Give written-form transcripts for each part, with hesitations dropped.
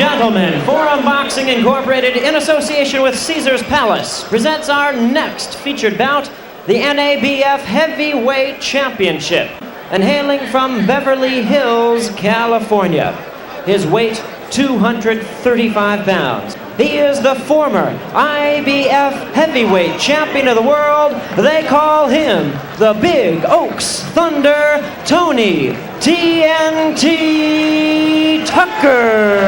gentlemen, Forum Boxing Incorporated, in association with Caesars Palace, presents our next featured bout, the NABF Heavyweight Championship. And hailing from Beverly Hills, California, his weight 235 pounds. He is the former IBF Heavyweight Champion of the world. They call him the Big Oaks Thunder, Tony TNT Tucker,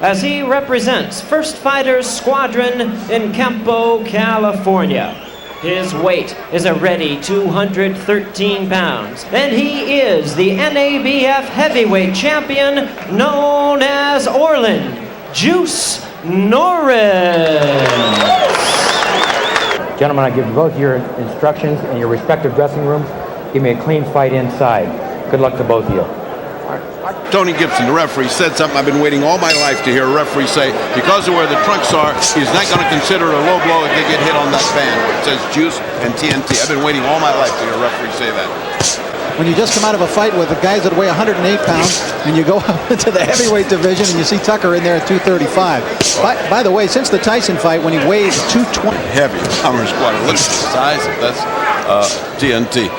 as he represents First Fighters Squadron in Campo, California. His weight is a ready 213 pounds, and he is the NABF Heavyweight Champion known as Orlin Juice Norris. Gentlemen, I give you both your instructions in your respective dressing rooms. Give me a clean fight inside. Good luck to both of you. Tony Gibson, the referee, said something I've been waiting all my life to hear a referee say. Because of where the trunks are, he's not going to consider it a low blow if they get hit on that band where it says Juice and TNT. I've been waiting all my life to hear a referee say that. When you just come out of a fight with the guys that weigh 108 pounds and you go up into the heavyweight division and you see Tucker in there at 235. By the way, since the Tyson fight, when he weighs 220. Heavy, Hummer squad. Look at the size of that's TNT.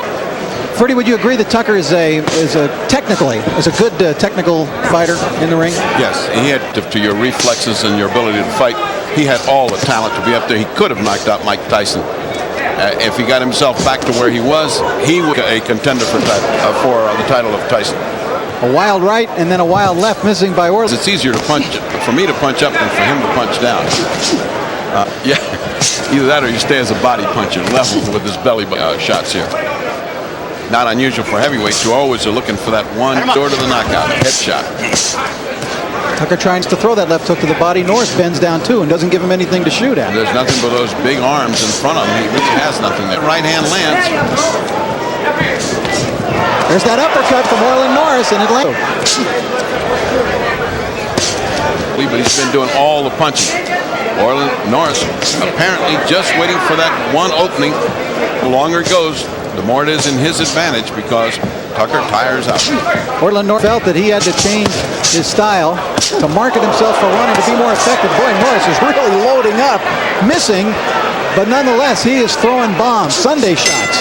Freddie, would you agree that Tucker is a good technical fighter in the ring? Yes, he had to your reflexes and your ability to fight. He had all the talent to be up there. He could have knocked out Mike Tyson. If he got himself back to where he was a contender for the title of Tyson. A wild right and then a wild left, missing by Orlin. It's easier to punch for me to punch up than for him to punch down. Yeah, either that or you stay as a body puncher, level with his belly shots here. Not unusual for heavyweights who always are looking for that one door to the knockout, a headshot. Tucker tries to throw that left hook to the body. Norris bends down too and doesn't give him anything to shoot at. There's nothing but those big arms in front of him. He really has nothing there. Right hand lands. There's that uppercut from Orlin Norris and it lands. But he's been doing all the punching. Orlin Norris apparently just waiting for that one opening. The longer it goes, the more it is in his advantage because Tucker tires out. Orlin Norris felt that he had to change his style to market himself for wanting to be more effective. Boy, Norris is really loading up, missing, but nonetheless, he is throwing bombs, Sunday shots.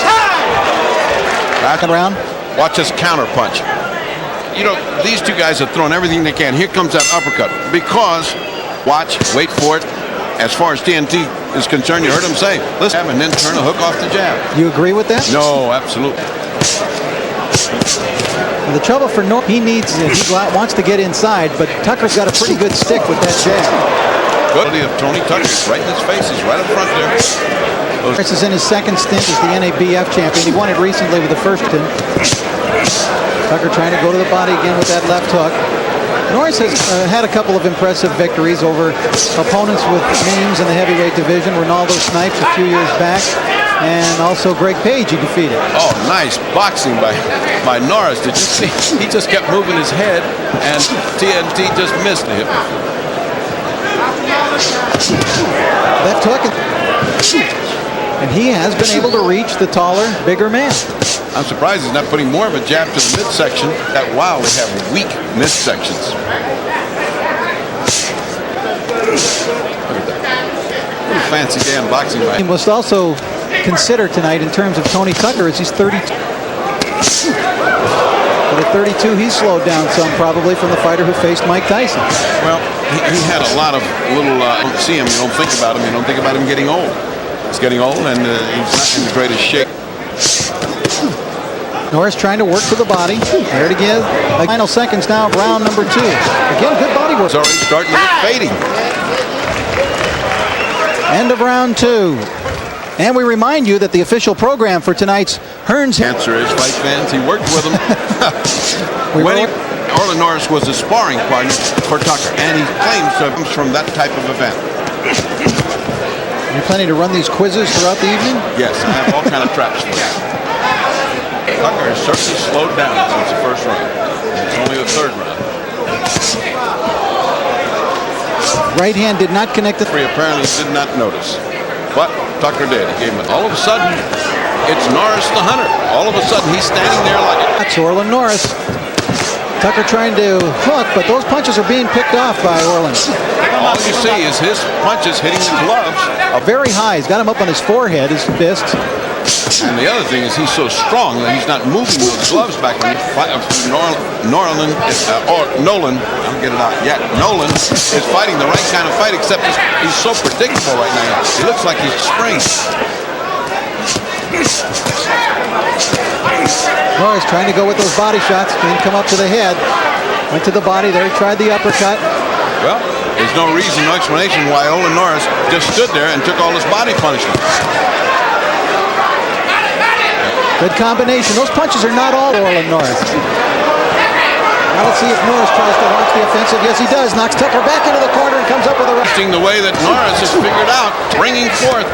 Back around. Watch his counter punch. You know, these two guys have thrown everything they can. Here comes that uppercut because, watch, wait for it. As far as TNT is concerned, you heard him say, let's have and then turn a hook off the jab. You agree with that? No, absolutely. Well, the trouble for Norris, he wants to get inside, but Tucker's got a pretty good stick with that jab. Good of Tony Tucker, right in his face, he's right up front there. Norris is in his second stint as the NABF champion. He won it recently with the first stint. Tucker trying to go to the body again with that left hook. Norris has had a couple of impressive victories over opponents with names in the heavyweight division. Ronaldo Snipes a few years back, and also Greg Page he defeated. Oh, nice boxing by Norris. Did you see? He just kept moving his head, and TNT just missed him. Left hook, and he has been able to reach the taller, bigger man. I'm surprised he's not putting more of a jab to the midsection. Wow, they have weak midsections. Look at that. What a fancy damn boxing match. He must also consider tonight in terms of Tony Tucker as he's 32. But at 32, he's slowed down some probably from the fighter who faced Mike Tyson. Well, he had a lot of little, you don't see him, you don't think about him, you don't think about him getting old. He's getting old and he's not in the greatest shape. Norris trying to work to the body. There to give. Final seconds now of round number 2. Again, good body work. It's already starting to get fading. End of round 2. And we remind you that the official program for tonight's Hearns. Answer is fight fans. He worked with him. Orlin Norris was a sparring partner for Tucker, and he claims to come from that type of event. Are you planning to run these quizzes throughout the evening? Yes, I have all kind of traps for you. Tucker has certainly slowed down since the first round. It's only the third round. Right hand did not connect the three. Apparently did not notice, but Tucker did. He gave him. All of a sudden, it's Norris the Hunter. All of a sudden, he's standing there like it. That's Orlin Norris. Tucker trying to hook, but those punches are being picked off by Orlin. All you see is his punches hitting the gloves. Very high. He's got him up on his forehead, his fist. And the other thing is he's so strong that he's not moving those gloves back. Nolan, I don't get it out yet. Nolan is fighting the right kind of fight, except he's so predictable right now. He looks like he's spring. Norris trying to go with those body shots. Didn't come up to the head. Went to the body there. He tried the uppercut. Well, there's no reason, no explanation why Orlin Norris just stood there and took all this body punishment. Good combination. Those punches are not all Orlin Norris. Now let's see if Norris tries to launch the offensive. Yes, he does. Knocks Tucker back into the corner and comes up with a right. The way that Norris has figured out, bringing forth.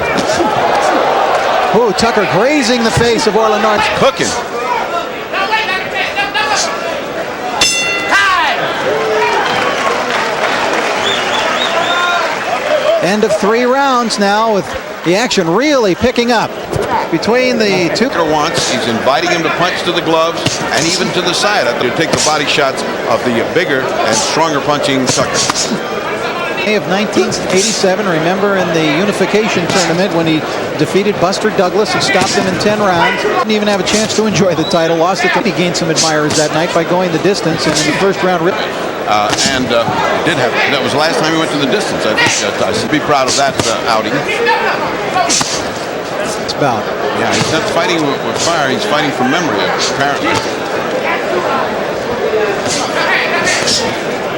Oh, Tucker grazing the face of Orlin Norris. Cooking. End of 3 rounds now with the action really picking up between the two. He's inviting him to punch to the gloves and even to the side. To take the body shots of the bigger and stronger punching Tucker. May of 1987, remember in the unification tournament when he defeated Buster Douglas and stopped him in 10 rounds. Didn't even have a chance to enjoy the title. Lost it. He gained some admirers that night by going the distance, and in the first round. That was the last time he went to the distance. I think I should be proud of that outing. It's about. Yeah, he's not fighting with fire. He's fighting from memory, apparently.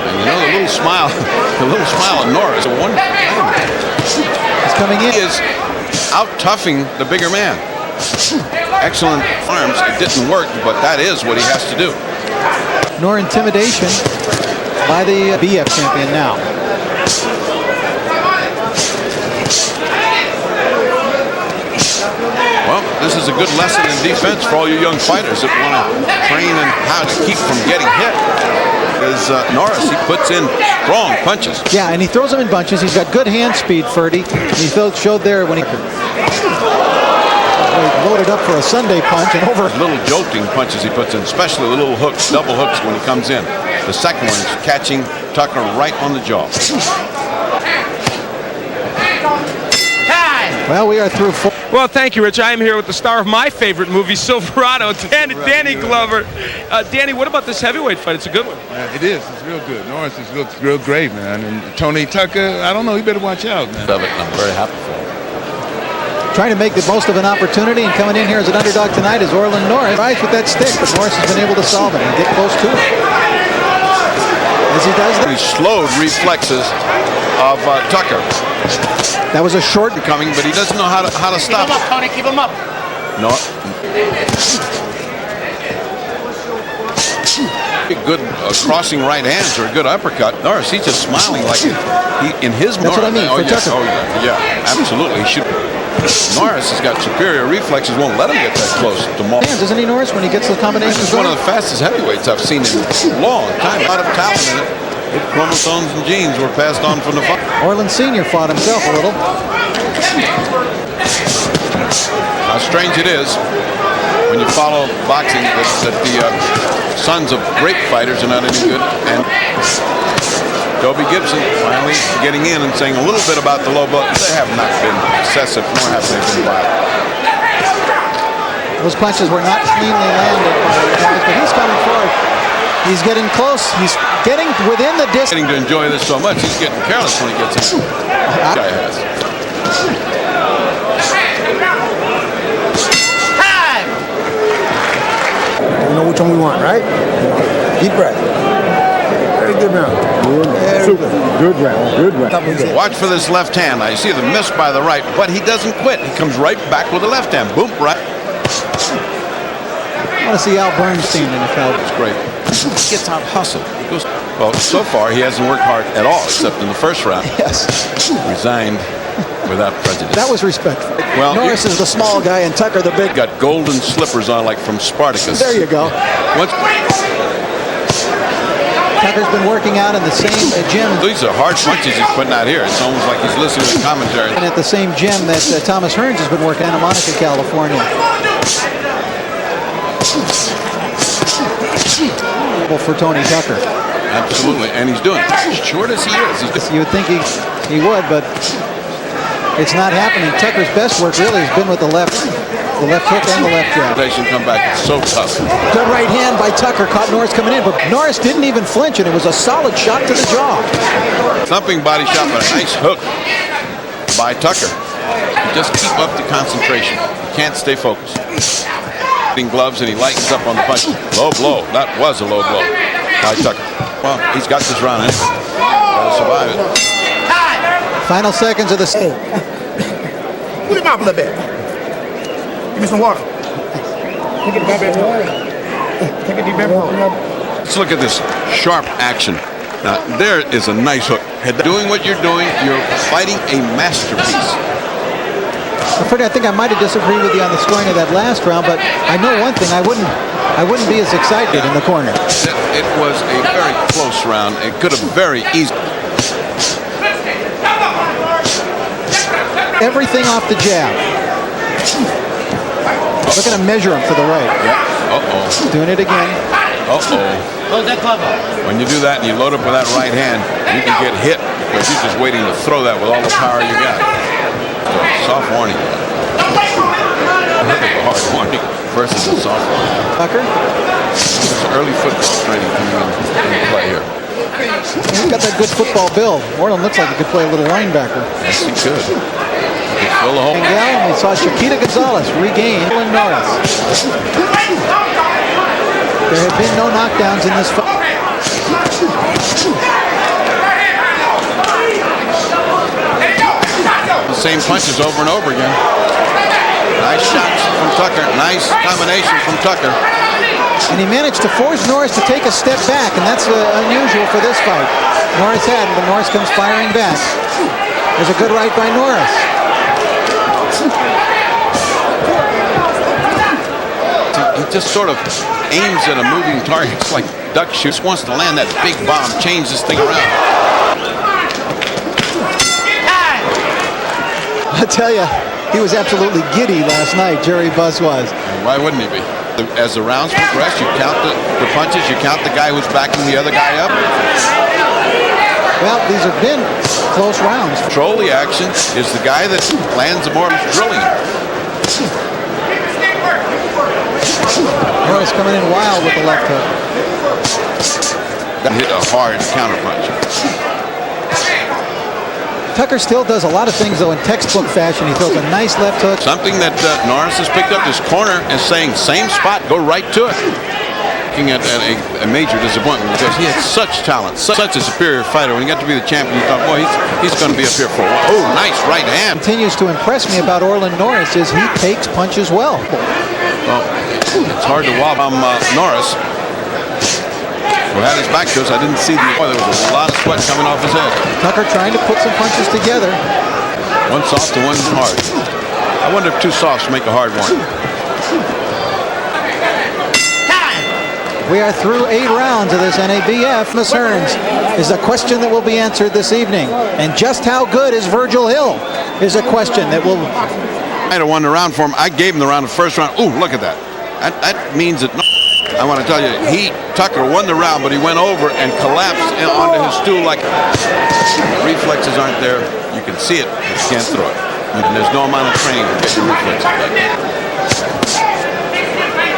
And you know the little smile of Norris. He's coming in. He is out toughing the bigger man. Excellent arms. It didn't work, but that is what he has to do. Nor intimidation by the BF champion now. Well, this is a good lesson in defense for all you young fighters that want to train and how to keep from getting hit. Because Norris, he puts in strong punches. Yeah, and he throws them in bunches. He's got good hand speed, Ferdy. He showed there when he loaded up for a Sunday punch and over. Little jolting punches he puts in, especially the little hooks, double hooks when he comes in. The second one is catching Tucker right on the jaw. Well, we are through 4. Well, thank you, Rich. I am here with the star of my favorite movie, Silverado, Danny Glover. Danny, what about this heavyweight fight? It's a good one. It is. It's real good. Norris looks real great, man. And Tony Tucker, I don't know. You better watch out, man. Love it, and I'm very happy for him. Trying to make the most of an opportunity and coming in here as an underdog tonight is Orlin Norris. Right with that stick, but Norris has been able to solve it and get close to it. As he does that. He slowed reflexes of Tucker. That was a short coming, but he doesn't know how to stop. Keep him up, Tony. Keep him up. No. Good crossing right hands or a good uppercut. Norris, he's just smiling like he in his. That's what I mean. Oh, for Tucker. Oh yeah, absolutely. He should. Norris has got superior reflexes. Won't let him get that close to Morse. Isn't he, Norris, when he gets the combination? He's one of the fastest heavyweights I've seen in a long time. A lot of talent in it. If chromosomes and genes were passed on from the father. Orlin Sr. fought himself a little. How strange it is when you follow boxing that the sons of great fighters are not any good. And Toby Gibson finally getting in and saying a little bit about the low blow. They have not been excessive, nor have they been violent. Those punches were not cleanly landed by Norris, but he's coming forward. He's getting close. He's getting within the distance. Getting to enjoy this so much, he's getting careless when he gets in. This guy has. We know which one we want, right? Deep breath. Very good round. Good round. Good round. Watch for this left hand. I see the miss by the right, but he doesn't quit. He comes right back with the left hand. Boom, right. I want to see Al Bernstein in the crowd. It's great. He gets out hustled. He goes, well, so far he hasn't worked hard at all, except in the first round. Yes. Resigned without prejudice. That was respectful. Well, Norris is the small guy and Tucker the big. Got golden slippers on like from Spartacus. There you go. Tucker's been working out in the same gym. These are hard punches he's putting out here. It's almost like he's listening to commentary. And at the same gym that Thomas Hearns has been working in Santa Monica, California. For Tony Tucker. Absolutely, and he's doing it. As short as he is. You would think he would, but it's not happening. Tucker's best work really has been with the left hook and the left jab. Come back, it's so tough. Good right hand by Tucker, caught Norris coming in, but Norris didn't even flinch, and it was a solid shot to the jaw. Thumping body shot, but a nice hook by Tucker. Just keep up the concentration. You can't stay focused. Gloves, and he lightens up on the punch. Low blow. That was a low blow by Tucker. Well, he's got this round in. Gotta survive it. Final seconds of the... Hey, put him up a little bit. Give me some water. Take a deep breath. Take a deep breath. Let's look at this sharp action. Now, there is a nice hook. Doing what you're doing, you're fighting a masterpiece. I think I might have disagreed with you on the scoring of that last round, but I know one thing: I wouldn't be as excited in the corner. It was a very close round. It could have very easily. Everything off the jab. Look at him measure him for the right. Yeah. Uh-oh. Doing it again. Uh-oh. Close that glove up. When you do that and you load up with that right hand, you can get hit because you're just waiting to throw that with all the power you got. Soft warning. Hard warning versus a soft warning. Tucker? There's early football training coming into play here. He's got that good football build. Orlin looks like he could play a little linebacker. Yes, he could. He could fill the hole. And we saw Chiquita Gonzalez regain Norris. There have been no knockdowns in this fight. The same punches over and over again. Nice shots from Tucker. Nice combination from Tucker. And he managed to force Norris to take a step back, and that's unusual for this fight. Norris had, but Norris comes firing back. There's a good right by Norris. He just sort of aims at a moving target. It's like duck shoots. Wants to land that big bomb, change this thing around. I tell you, he was absolutely giddy last night, Jerry Buss was. Why wouldn't he be? As the rounds progress, you count the punches, you count the guy who's backing the other guy up. Well, these have been close rounds. Control the action is the guy that lands the more drilling. Norris coming in wild with the left hook. That hit a hard counter punch. Tucker still does a lot of things, though, in textbook fashion. He throws a nice left hook. Something that Norris has picked up. This corner and saying, same spot, go right to it. Looking at a major disappointment because he had such talent, such a superior fighter. When he got to be the champion, you thought, boy, he's going to be up here for a while. Oh, nice right hand. Continues to impress me about Orlin Norris is he takes punches well. Well, it's hard to wobble Norris, who had his back to us. I didn't see there was a lot of sweat coming off his head. Tucker trying to put some punches together. One soft and one hard. I wonder if two softs make a hard one. We are through 8 rounds of this NABF. Miss Hearns is a question that will be answered this evening. And just how good is Virgil Hill is a question that will... I had won the round for him. I gave him the round the first round. Ooh, look at that. That means that... I want to tell you, Tucker won the round, but he went over and collapsed onto his stool like... Reflexes aren't there. You can see it, but you can't throw it. And there's no amount of training to get your reflexes back.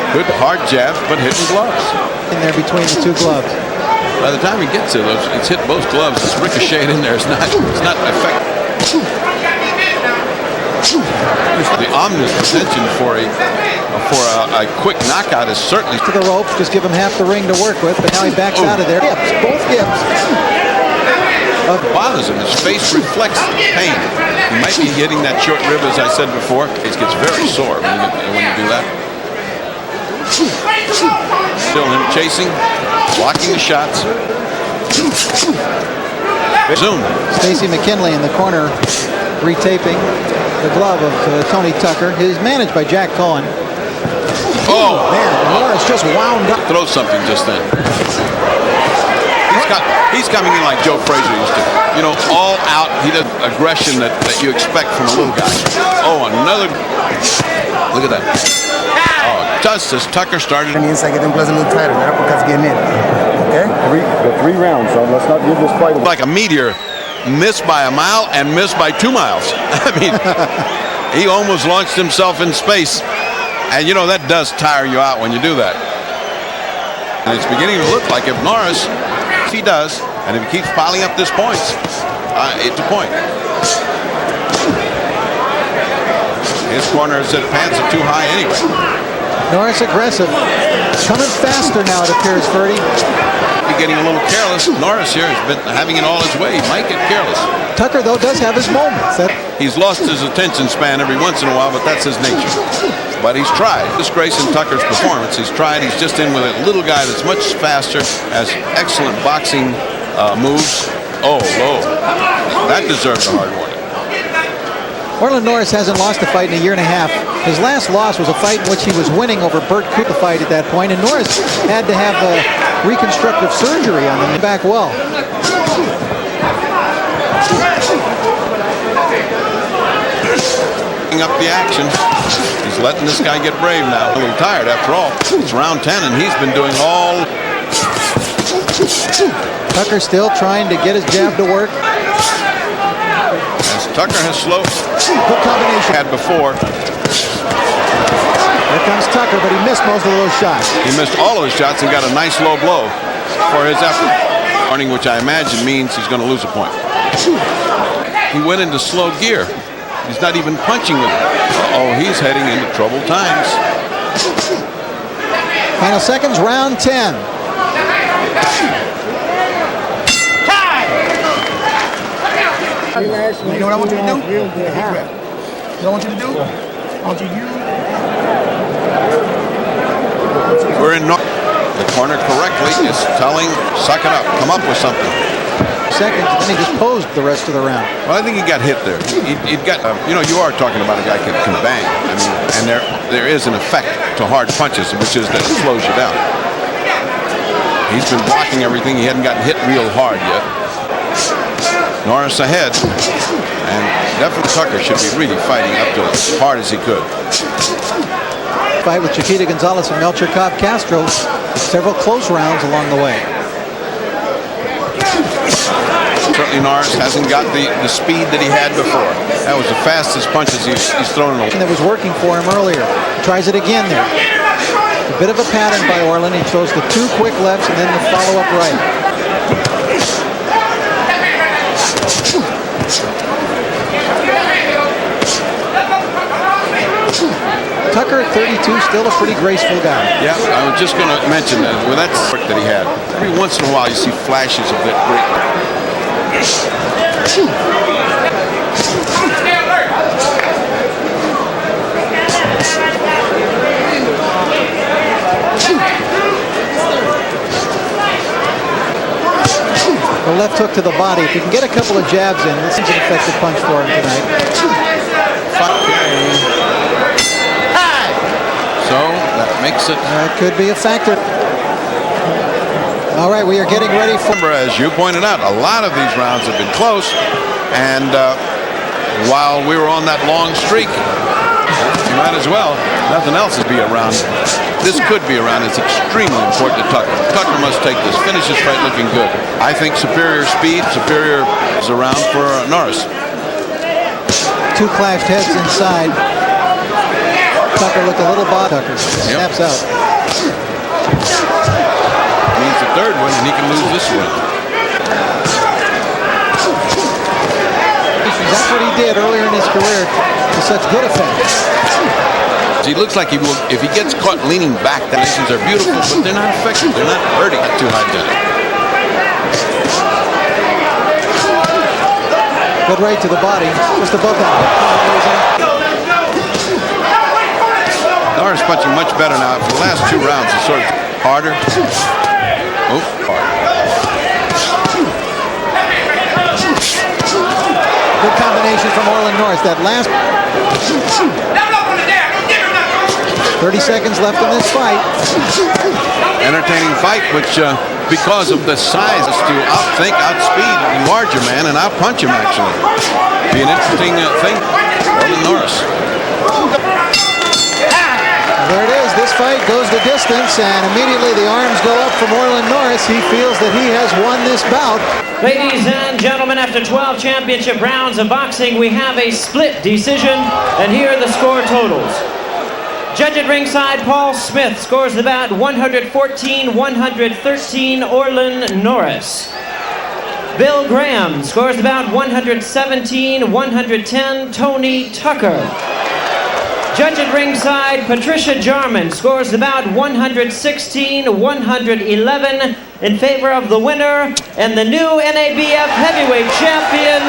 Good hard jabs, but hitting gloves. In there between the two gloves. By the time he gets to those, it's hit both gloves. It's ricocheted in there. It's not effective. The ominous potential for a quick knockout is certainly to the ropes. Just give him half the ring to work with, but now he backs out of there. Hips, both hips. Bothers him. His face reflects pain. He might be hitting that short rib, as I said before. It gets very sore when you do that. Still him chasing, blocking the shots. Zoom. Stacy McKinley in the corner, retaping the glove of Tony Tucker. It is managed by Jack Cohen. Oh man, Morris just wound up. Throw something just then. He's got. He's coming in like Joe Frazier used to. You know, all out. He does aggression that you expect from a little guy. Oh, another. Look at that. Oh, just as Tucker started. And the inside getting plus a little tighter. That uppercut's getting in. Okay? Three rounds, so let's not give this fight away. Like a meteor, missed by a mile and missed by 2 miles. I mean, he almost launched himself in space. And you know, that does tire you out when you do that. And it's beginning to look like if Norris, if he does, and if he keeps piling up these points, it's a point. His corner said pants are too high anyway. Norris aggressive. Coming faster now, it appears, Ferdy. Getting a little careless. Norris here has been having it all his way. He might get careless. Tucker, though, does have his moments. He's lost his attention span every once in a while, but that's his nature. But he's tried. Disgrace in Tucker's performance. He's tried. He's just in with a little guy that's much faster, has excellent boxing moves. Oh, low. That deserves a hard warning. Orlin Norris hasn't lost a fight in a year and a half. His last loss was a fight in which he was winning over Burt Cooper fight at that point, and Norris had to have reconstructive surgery on him back well. Up the action. He's letting this guy get brave now. A little tired after all. It's round 10 and he's been doing all. Tucker still trying to get his jab to work. As Tucker has slowed. Good combination. Had before. Here comes Tucker, but he missed most of those shots. He missed all of his shots and got a nice low blow for his effort. Warning, which I imagine means he's going to lose a point. He went into slow gear. He's not even punching with it. Oh, he's heading into troubled times. Final seconds, round 10. You know what I want you to do? You know what I want you to do? I want you to use. We're in the corner correctly is telling, suck it up, come up with something. Seconds, then he just posed the rest of the round. Well, I think he got hit there. He got, you know, you are talking about a guy who can bang. I mean, and there is an effect to hard punches, which is that it slows you down. He's been blocking everything. He hadn't gotten hit real hard yet. Norris ahead, and definitely Tucker should be really fighting up to as hard as he could. Fight with Chiquita Gonzalez and Melcher Cobb Castro. Several close rounds along the way. Certainly Norris hasn't got the speed that he had before. That was the fastest punches he's thrown in a while. That was working for him earlier. He tries it again there. A bit of a pattern by Orlin. He throws the 2 quick lefts and then the follow-up right. Tucker at 32, still a pretty graceful guy. Yeah, I was just going to mention that. Well, that's the work that he had. Every once in a while, you see flashes of that great. The left hook to the body. If you can get a couple of jabs in, this is an effective punch for him tonight. So that makes it. That could be a factor. All right, we are getting ready for. As you pointed out, a lot of these rounds have been close, and while we were on that long streak, you might as well. Nothing else would be around. This could be around. It's extremely important to Tucker. Tucker must take this. Finish this fight looking good. I think superior speed, superior is around for Norris. 2 clashed heads inside. Tucker looked a little bad. Tucker snaps out. Means the third one, and he can lose this one. That's what he did earlier in his career to such good effect. He looks like he will, if he gets caught leaning back, the nations are beautiful, but they're not effective. They're not hurting too hygienic. Good right to the body, just above that. Norris punching much better now. For the last 2 rounds, it's sort of harder. Oh, hard. Good combination from Orlin Norris. That last 30 seconds left in this fight. Entertaining fight, which because of the size to outthink, outspeed the larger man and outpunch him, actually. Be an interesting thing. Orlin Norris. There it is. This fight goes the distance, and immediately the arms go up from Orlin Norris. He feels that he has won this bout. Ladies and gentlemen, after 12 championship rounds of boxing, we have a split decision, and here are the score totals. Judge at ringside, Paul Smith, scores the bout 114-113, Orlin Norris. Bill Graham scores the bout 117-110, Tony Tucker. Judge at ringside, Patricia Jarman, scores the bout 116-111 in favor of the winner and the new NABF heavyweight champion,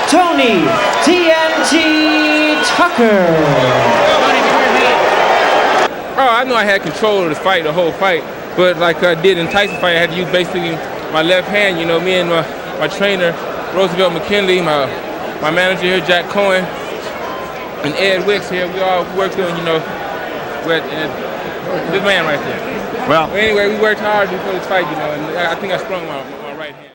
Tony TNT Tucker. Oh, I know I had control of the fight, the whole fight, but like I did in Tyson fight, I had to use basically my left hand. You know, me and my trainer, Roosevelt McKinley, my manager here, Jack Cohen, and Ed Wicks here, we all worked on, you know, with this man right there. Well, anyway, we worked hard before this fight, you know, and I think I sprung my right hand.